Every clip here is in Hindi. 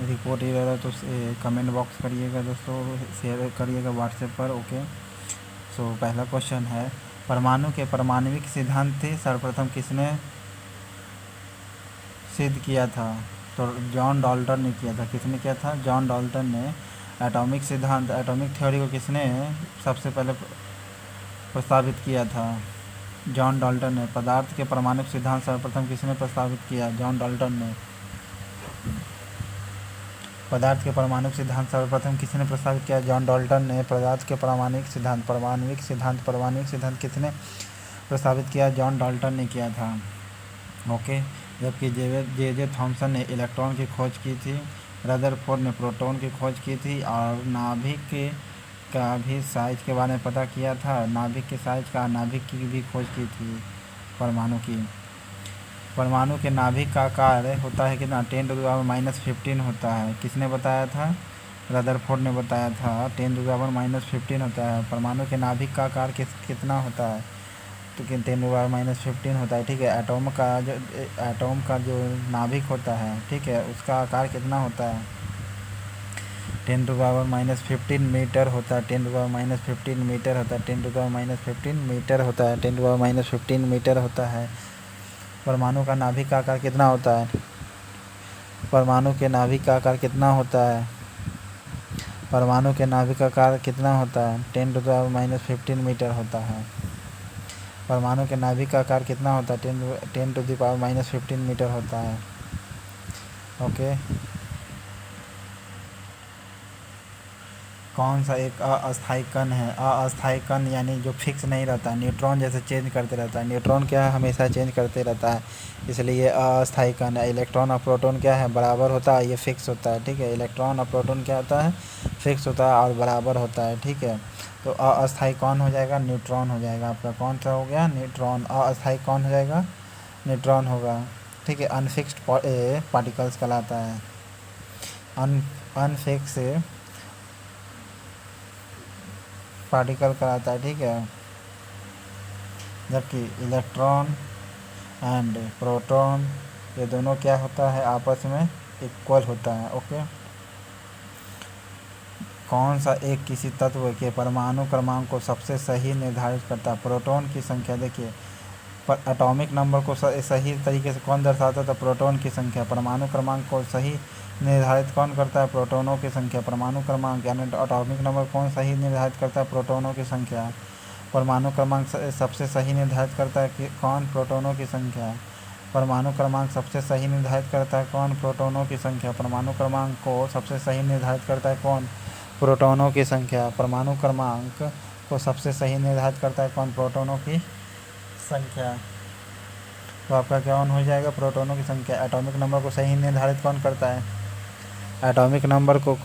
रिपोर्ट एरर है तो कमेंट बॉक्स करिएगा दोस्तों, शेयर करिएगा व्हाट्सएप पर। ओके, सो पहला क्वेश्चन है, परमाणु के परमाणविक सिद्धांत थे सर्वप्रथम किसने सिद्ध किया था? तो जॉन डाल्टन ने किया था। किसने किया था? जॉन डाल्टन ने। एटॉमिक सिद्धांत, एटॉमिक थ्योरी को किसने सबसे पहले प्रस्तावित किया था? जॉन डाल्टन ने। पदार्थ के परमाणु सिद्धांत सर्वप्रथम किसने प्रस्तावित किया? जॉन डाल्टन ने। पदार्थ के परमाणु सिद्धांत सर्वप्रथम किसने प्रस्तावित किया? जॉन डाल्टन ने। पदार्थ के परमाणविक सिद्धांत, परमाणविक सिद्धांत किसने प्रस्तावित किया? जॉन डाल्टन ने किया था। ओके, जबकि जे जे थॉमसन ने इलेक्ट्रॉन की खोज की थी, रदरफोर्ड ने प्रोटॉन की खोज की थी, और नाभिक का भी साइज के बारे में पता किया था। नाभिक के साइज का, नाभिक की भी खोज की थी परमाणु की। परमाणु के नाभिक का आकार होता है कितना? 10⁻⁻15 होता है। किसने बताया था? रदरफोर्ड ने बताया था 10⁻⁻15 होता है। परमाणु के नाभिक का आकार कितना होता है? तो 10⁻⁻15 होता है। ठीक है, एटॉम का जो नाभिक होता है, ठीक है, उसका आकार कितना होता है? 10⁻⁻15 मीटर होता है। 10⁻⁻15 मीटर होता है। 10⁻⁻15 मीटर होता है। 10⁻⁻15 मीटर होता है। परमाणु का नाभिक का आकार कितना होता है? परमाणु के नाभिक का आकार कितना होता है? परमाणु के नाभिक का आकार कितना होता है? 10⁻⁻15 मीटर होता है। परमाणु के नाभिक का आकार कितना होता है? 10⁻⁻15 मीटर होता है। ओके, कौन सा एक अस्थायी कण है? अस्थायी कण यानी जो फिक्स नहीं रहता, न्यूट्रॉन जैसे चेंज करते रहता है। न्यूट्रॉन क्या है? हमेशा चेंज करते रहता है, इसलिए अस्थायी कण है। इलेक्ट्रॉन और प्रोटॉन क्या है? बराबर होता है, ये फिक्स होता है। ठीक है, इलेक्ट्रॉन और प्रोटॉन क्या होता है? फिक्स होता है और बराबर होता है। ठीक है, तो अस्थायी कौन हो जाएगा? न्यूट्रॉन हो जाएगा आपका। कौन सा हो गया? न्यूट्रॉन। अस्थायी कौन हो जाएगा? न्यूट्रॉन होगा। ठीक है, अनफिक्स्ड पार्टिकल्स कहलाता है। अनफिक्स पार्टिकल कहलाता है। ठीक है, जबकि इलेक्ट्रॉन एंड प्रोटॉन ये दोनों क्या होता है? आपस में इक्वल होता है। ओके, कौन सा एक किसी तत्व के परमाणु क्रमांक को सबसे सही निर्धारित करता है? प्रोटॉन की संख्या। देखिए, पर एटॉमिक नंबर को सही तरीके से कौन दर्शाता था? प्रोटॉन की संख्या। परमाणु क्रमांक को सही निर्धारित कौन करता है? प्रोटॉनों की संख्या। परमाणु क्रमांक यानी एटॉमिक नंबर कौन सही निर्धारित करता है? प्रोटॉनों की संख्या। परमाणु क्रमांक सबसे सही निर्धारित करता है कि कौन? प्रोटॉनों की संख्या। परमाणु क्रमांक सबसे सही निर्धारित करता है कौन? प्रोटॉनों की संख्या। परमाणु क्रमांक को सबसे सही निर्धारित करता है कौन? प्रोटॉनों की संख्या। परमाणु क्रमांक को सबसे सही निर्धारित करता है कौन? प्रोटॉनों की संख्या। तो आपका क्या ऑन हो जाएगा? प्रोटॉनों की संख्या। एटॉमिक नंबर को सही निर्धारित कौन करता है? एटॉमिक नंबर को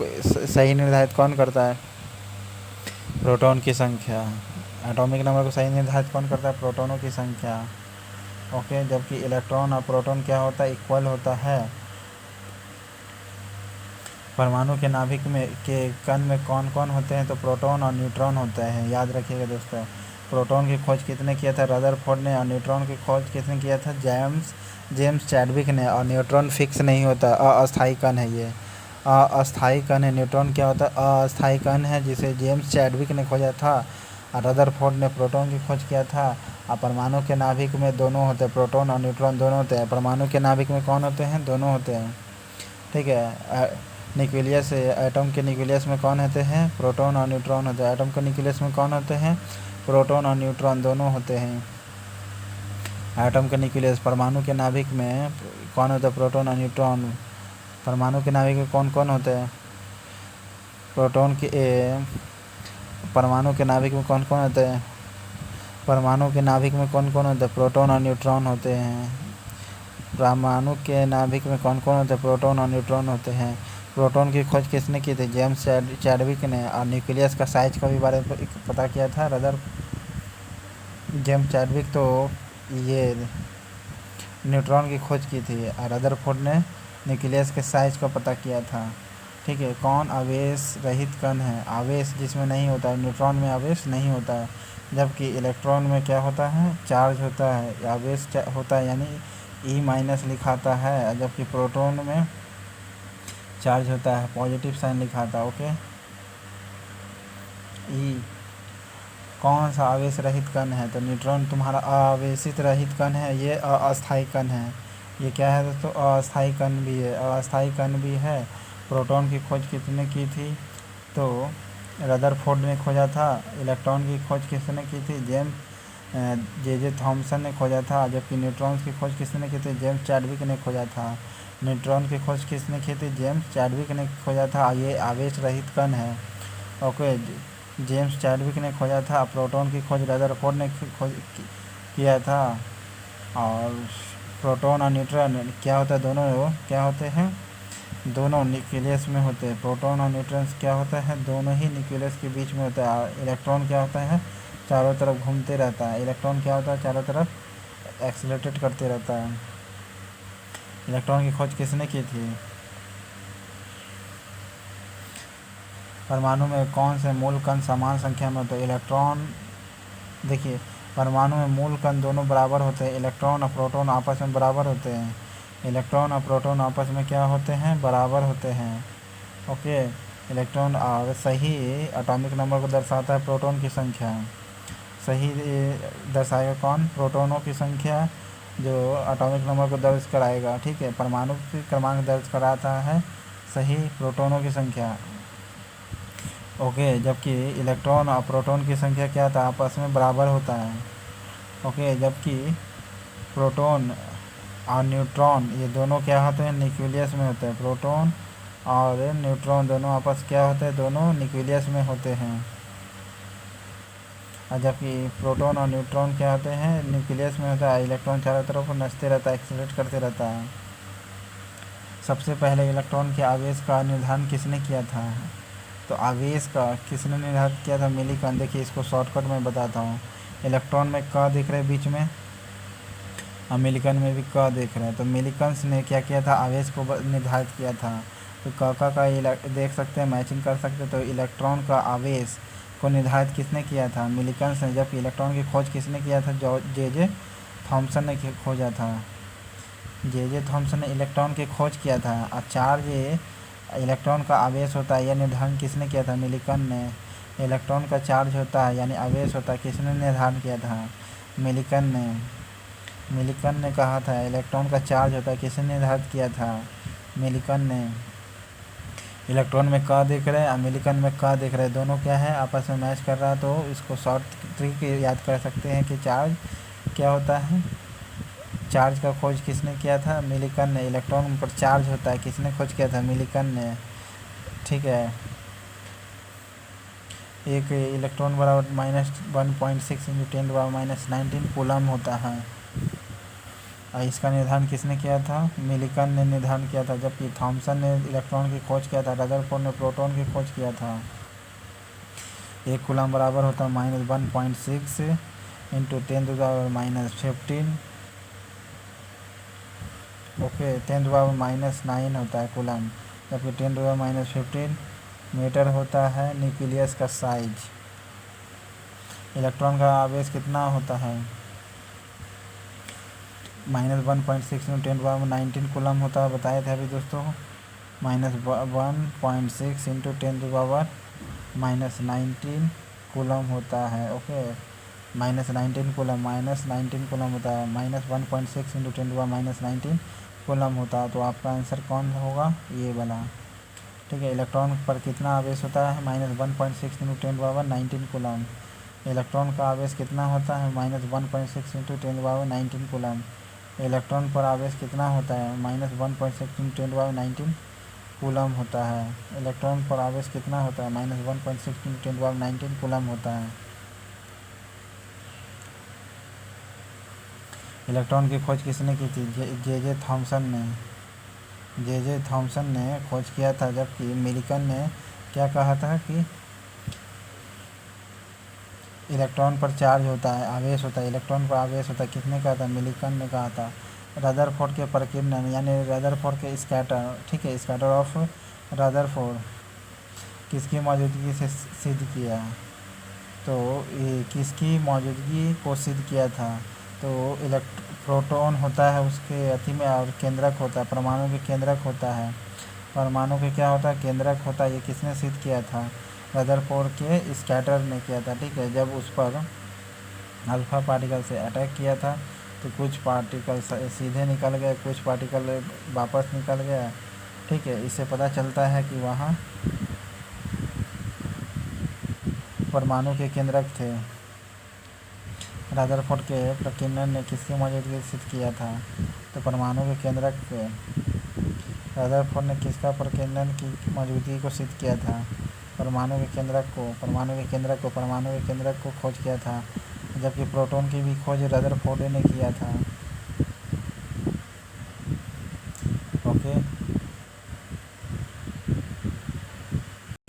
सही निर्धारित कौन करता है? प्रोटॉन की संख्या। एटॉमिक नंबर को सही निर्धारित कौन करता है? प्रोटॉनों की संख्या। ओके, जबकि इलेक्ट्रॉन और प्रोटॉन क्या होता है? इक्वल होता है। परमाणु के नाभिक में के कण में कौन कौन होते हैं? तो प्रोटॉन और न्यूट्रॉन होते हैं। याद रखिएगा दोस्तों, प्रोटॉन की खोज किसने किया था? रदरफोर्ड ने। और न्यूट्रॉन की खोज किसने किया था? जेम्स चैडविक ने। और न्यूट्रॉन फिक्स नहीं होता, अस्थायी कण है ये। अस्थायी कण है न्यूट्रॉन। क्या होता है? अस्थायी कण है, जिसे जेम्स चैडविक ने खोजा था। और रदरफोर्ड ने प्रोटॉन की खोज किया था। और परमाणु के नाभिक में दोनों होते हैं, प्रोटॉन और न्यूट्रॉन दोनों होते हैं। परमाणु के नाभिक में कौन होते हैं? दोनों होते हैं। ठीक है, न्यूक्लियस, एटम के न्यूक्लियस में कौन होते हैं? प्रोटॉन और न्यूट्रॉन होते हैं। एटम के न्यूक्लियस में कौन होते हैं? प्रोटॉन और न्यूट्रॉन दोनों होते हैं। एटम के न्यूक्लियस, परमाणु के नाभिक में कौन होता है? प्रोटॉन और न्यूट्रॉन। परमाणु के नाभिक में कौन कौन होते हैं? प्रोटॉन के परमाणु के नाभिक में कौन कौन होते हैं? परमाणु के नाभिक में कौन कौन होते हैं? प्रोटॉन और न्यूट्रॉन होते हैं। परमाणु के नाभिक में कौन कौन होते हैं? प्रोटॉन और न्यूट्रॉन होते हैं। प्रोटॉन की खोज किसने की थी? जेम्स चैडविक ने। और न्यूक्लियस का साइज का भी बारे में पता किया था जेम्स चैडविक तो ये न्यूट्रॉन की खोज की थी, और रदरफोर्ड ने न्यूक्लियस के साइज का पता किया था। ठीक है, कौन आवेश रहित कण है? आवेश जिसमें नहीं होता है। न्यूट्रॉन में आवेश नहीं होता है, जबकि इलेक्ट्रॉन में क्या होता है? चार्ज होता है, आवेश होता है, यानी E- लिखाता है। जबकि प्रोटॉन में चार्ज होता है, पॉजिटिव साइन लिखा था। ओके। ई कौन सा आवेश रहित कण है? तो न्यूट्रॉन तुम्हारा आवेशित रहित कण है, ये अस्थायी कण है। ये क्या है दोस्तों? अस्थायी कण भी है, अस्थायी कण भी है। प्रोटॉन की खोज किसने की थी? तो रदरफोर्ड ने खोजा था। इलेक्ट्रॉन की खोज किसने की थी? जे थॉमसन ने खोजा था। जबकि न्यूट्रॉन्स की खोज किसने की थी? जेम्स चैडविक ने खोजा था। न्यूट्रॉन की खोज किसने की थी? जेम्स चैडविक ने खोजा था। ये आवेश रहित कण है। ओके। जेम्स चैडविक ने खोजा था। प्रोटॉन की खोज रदरफोर्ड ने किया था। और प्रोटॉन और न्यूट्रॉन क्या होता है? दोनों क्या होते हैं? दोनों न्यूक्लियस में होते हैं। प्रोटॉन और न्यूट्रॉन्स क्या होता है? दोनों ही न्यूक्लियस के बीच में होता है। इलेक्ट्रॉन क्या होता है? चारों तरफ घूमते रहता है। इलेक्ट्रॉन क्या होता है? चारों तरफ एक्सीलरेटेड करते रहता है। इलेक्ट्रॉन की खोज किसने की थी? परमाणु में कौन से मूल कण समान संख्या में होते हैं? इलेक्ट्रॉन, देखिए, परमाणु में मूल कण दोनों बराबर होते हैं। इलेक्ट्रॉन और प्रोटॉन आपस में बराबर होते हैं। इलेक्ट्रॉन और प्रोटॉन आपस में क्या होते हैं? बराबर होते हैं। ओके। इलेक्ट्रॉन और सही एटॉमिक नंबर को दर्शाता है प्रोटॉन की संख्या। सही दर्शाएगा कौन? प्रोटॉनों की संख्या, जो एटॉमिक नंबर को दर्ज कराएगा। ठीक है। परमाणु की क्रमांक दर्ज कराता है सही प्रोटॉनों की संख्या। ओके। जबकि इलेक्ट्रॉन और प्रोटॉन की संख्या क्या था? आपस में बराबर होता है। ओके। जबकि प्रोटॉन और न्यूट्रॉन ये दोनों क्या होते हैं? न्यूक्लियस में होते हैं। प्रोटॉन और न्यूट्रॉन दोनों आपस क्या होते हैं? दोनों न्यूक्लियस में होते हैं। और जबकि प्रोटॉन और न्यूट्रॉन क्या होते हैं? न्यूक्लियस में होता है। इलेक्ट्रॉन चारों तरफ नचते रहता है, एक्सीलरेट करते रहता है। सबसे पहले इलेक्ट्रॉन के आवेश का निर्धारण किसने किया था? तो आवेश का किसने निर्धारित किया था? मिलीकन। देखिए, इसको शॉर्टकट में बताता हूँ। इलेक्ट्रॉन में क दिख रहे बीच में, और मिलीकन में भी क दिख रहा है। तो मिलीकन्स ने क्या किया था? आवेश को निर्धारित किया था। तो क का देख सकते हैं, मैचिंग कर सकते हैं। तो इलेक्ट्रॉन का आवेश को निर्धारित किसने किया था? मिलीकन्स ने। जबकि इलेक्ट्रॉन की खोज किसने किया था? जे थॉमसन ने खोजा था। जे थॉमसन ने इलेक्ट्रॉन की खोज किया था। और चार्ज इलेक्ट्रॉन का आवेश होता है, यह निर्धारण किसने किया था? मिलीकन ने। इलेक्ट्रॉन का चार्ज होता है यानी आवेश होता है, किसने निर्धारण किया था? मिलीकन ने। मिलीकन ने कहा था इलेक्ट्रॉन का चार्ज होता है, किसने निर्धारित किया था? मिलीकन ने। इलेक्ट्रॉन में क दिख रहे हैं और मिलीकन में क दिख रहे हैं, दोनों क्या है? आपस में मैच कर रहा है। तो इसको शॉर्ट ट्रिक याद कर सकते हैं कि चार्ज क्या होता है? चार्ज का खोज किसने किया था? मिलीकन ने। इलेक्ट्रॉन पर चार्ज होता है, किसने खोज किया था? मिलीकन ने। ठीक है। एक इलेक्ट्रॉन बराबर -1.6 इंटू 10⁻⁻19 कूलम होता है। और इसका निर्धारण किसने किया था? मिलीकन ने निर्धारण किया था। जबकि थॉमसन ने इलेक्ट्रॉन की खोज किया था। रदरफोर्ड ने प्रोटॉन की खोज किया था। एक कूलम बराबर होता है -1.6 इंटू 10⁻⁻15। ओके। 10⁻⁻9 होता है कूलम। जबकि 10⁻⁻15 मीटर होता है न्यूक्लियस का साइज। इलेक्ट्रॉन का आवेश कितना होता है? -1.6 इंटू 10⁻⁻19 कूलम होता है, बताए थे अभी दोस्तों। -1.6 इंटू 10⁻⁻19 कूलम होता है। ओके। -19 कूलम होता है। -1.6 इंटू 10⁻⁻19 कूलम होता है। तो आपका आंसर कौन होगा? ये वाला। ठीक है। इलेक्ट्रॉन पर कितना आवेश होता है? -1.6 इंटू 10⁻⁻19 कूलम। इलेक्ट्रॉन का आवेश कितना होता है? -1.6 इंटू 10⁻⁻19 कूलम। इलेक्ट्रॉन पर आवेश कितना होता है? -1.6 इंटू 10⁻⁻19 कूलम होता है। इलेक्ट्रॉन पर आवेश कितना होता है? -1.6 इंटू 10⁻⁻19 कूलम होता है। इलेक्ट्रॉन की खोज किसने की थी? जे थॉमसन ने। जे थॉमसन ने खोज किया था। जबकि मिलीकन ने क्या कहा था कि इलेक्ट्रॉन पर चार्ज होता है, आवेश होता है। इलेक्ट्रॉन पर आवेश होता है, किसने कहा था? मिलीकन ने कहा था। रदरफोर्ड के प्रकीर्णन यानी रदरफोर्ड के स्कैटर, ठीक है, स्कैटर ऑफ रदरफोर्ड किसकी मौजूदगी से सिद्ध किया? तो ये किसकी मौजूदगी को सिद्ध किया था? तो प्रोटॉन होता है उसके अति में, और केंद्रक होता है, परमाणु के केंद्रक होता है। परमाणु के क्या होता है, केंद्रक होता है। ये किसने सिद्ध किया था, रदरफोर्ड के स्कैटर ने किया था। ठीक है, जब उस पर अल्फा पार्टिकल से अटैक किया था तो कुछ पार्टिकल सीधे निकल गए, कुछ पार्टिकल वापस निकल गया। ठीक है, इससे पता चलता है कि वहाँ परमाणु के केंद्रक थे। रदरफोर्ड के प्रकीर्णन ने किसकी मौजूदगी सिद्ध किया था, तो परमाणु के केंद्रक से। रदरफोर्ड ने किसका प्रकीर्णन की मौजूदगी को सिद्ध किया था, परमाणु के केंद्रक को। परमाणु के केंद्रक को खोज किया था, जबकि प्रोटॉन की भी खोज रदरफोर्ड ने किया था।